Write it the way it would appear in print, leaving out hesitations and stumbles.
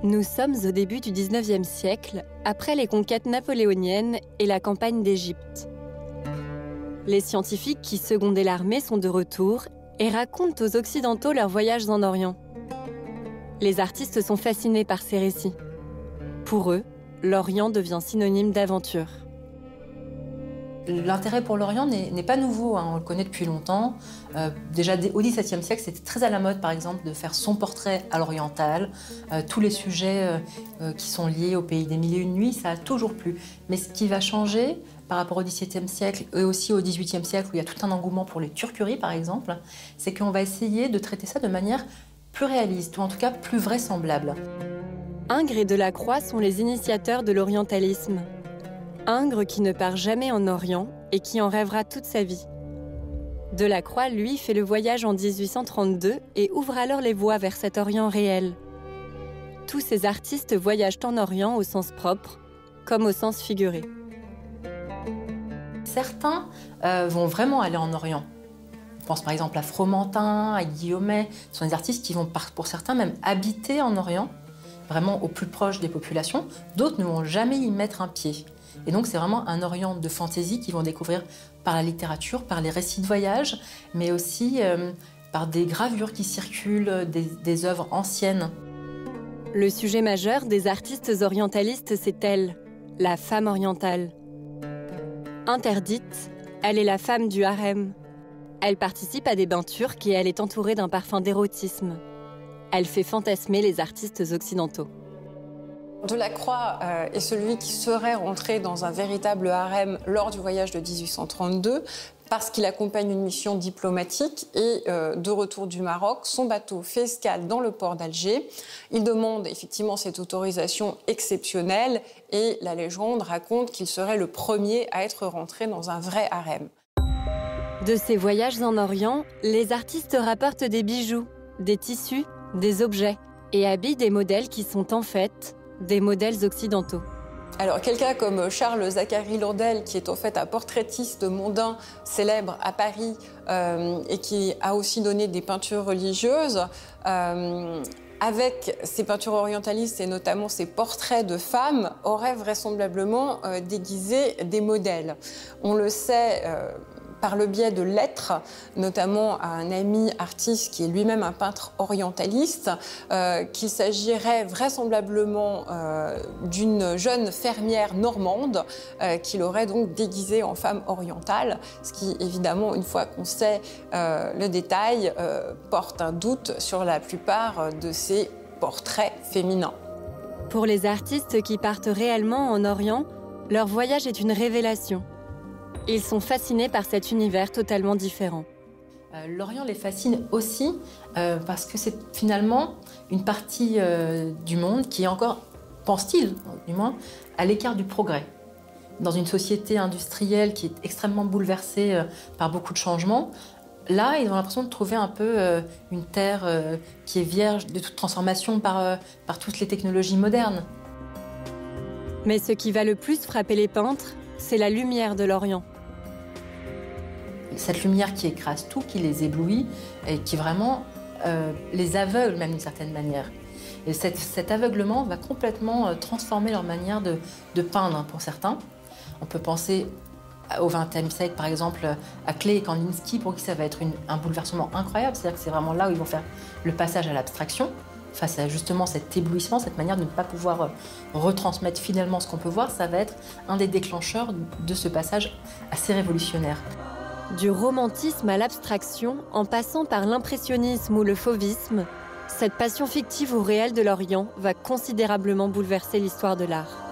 Nous sommes au début du XIXe siècle, après les conquêtes napoléoniennes et la campagne d'Égypte. Les scientifiques qui secondaient l'armée sont de retour et racontent aux Occidentaux leurs voyages en Orient. Les artistes sont fascinés par ces récits. Pour eux, l'Orient devient synonyme d'aventure. L'intérêt pour l'Orient n'est pas nouveau, on le connaît depuis longtemps. Déjà au XVIIe siècle, c'était très à la mode, par exemple, de faire son portrait à l'oriental. Tous les sujets qui sont liés au pays des mille et une nuits, ça a toujours plu. Mais ce qui va changer par rapport au XVIIe siècle et aussi au XVIIIe siècle, où il y a tout un engouement pour les turqueries, par exemple, c'est qu'on va essayer de traiter ça de manière plus réaliste, ou en tout cas plus vraisemblable. Ingres et Delacroix sont les initiateurs de l'orientalisme. Ingres qui ne part jamais en Orient et qui en rêvera toute sa vie. Delacroix, lui, fait le voyage en 1832 et ouvre alors les voies vers cet Orient réel. Tous ces artistes voyagent en Orient au sens propre, comme au sens figuré. Certains vont vraiment aller en Orient. Je pense par exemple à Fromentin, à Guillaumet. Ce sont des artistes qui vont, pour certains, même habiter en Orient, vraiment au plus proche des populations. D'autres ne vont jamais y mettre un pied. Et donc c'est vraiment un Orient de fantaisie qu'ils vont découvrir par la littérature, par les récits de voyage, mais aussi par des gravures qui circulent, des œuvres anciennes. Le sujet majeur des artistes orientalistes, c'est elle, la femme orientale. Interdite, elle est la femme du harem. Elle participe à des bains turcs et elle est entourée d'un parfum d'érotisme. Elle fait fantasmer les artistes occidentaux. Delacroix est celui qui serait rentré dans un véritable harem lors du voyage de 1832 parce qu'il accompagne une mission diplomatique et de retour du Maroc, son bateau fait escale dans le port d'Alger. Il demande effectivement cette autorisation exceptionnelle et la légende raconte qu'il serait le premier à être rentré dans un vrai harem. De ces voyages en Orient, les artistes rapportent des bijoux, des tissus, des objets et habillent des modèles qui sont en fait des modèles occidentaux. Alors, quelqu'un comme Charles Zacharie Lourdel, qui est en fait un portraitiste mondain célèbre à Paris et qui a aussi donné des peintures religieuses, avec ses peintures orientalistes et notamment ses portraits de femmes, aurait vraisemblablement déguisé des modèles. On le sait par le biais de lettres, notamment à un ami artiste qui est lui-même un peintre orientaliste, qu'il s'agirait vraisemblablement d'une jeune fermière normande qu'il aurait donc déguisée en femme orientale, ce qui évidemment, une fois qu'on sait le détail, porte un doute sur la plupart de ces portraits féminins. Pour les artistes qui partent réellement en Orient, leur voyage est une révélation. Ils sont fascinés par cet univers totalement différent. L'Orient les fascine aussi parce que c'est finalement une partie du monde qui est encore, pense-t-il du moins, à l'écart du progrès. Dans une société industrielle qui est extrêmement bouleversée par beaucoup de changements, là, ils ont l'impression de trouver un peu une terre qui est vierge de toute transformation par toutes les technologies modernes. Mais ce qui va le plus frapper les peintres, c'est la lumière de l'Orient. Cette lumière qui écrase tout, qui les éblouit et qui vraiment les aveugle même d'une certaine manière. Et cet aveuglement va complètement transformer leur manière de peindre pour certains. On peut penser au XXe siècle par exemple à Klee et Kandinsky pour qui ça va être un bouleversement incroyable. C'est-à-dire que c'est vraiment là où ils vont faire le passage à l'abstraction face à justement cet éblouissement, cette manière de ne pas pouvoir retransmettre finalement ce qu'on peut voir. Ça va être un des déclencheurs de ce passage assez révolutionnaire. Du romantisme à l'abstraction, en passant par l'impressionnisme ou le fauvisme, cette passion fictive ou réelle de l'Orient va considérablement bouleverser l'histoire de l'art.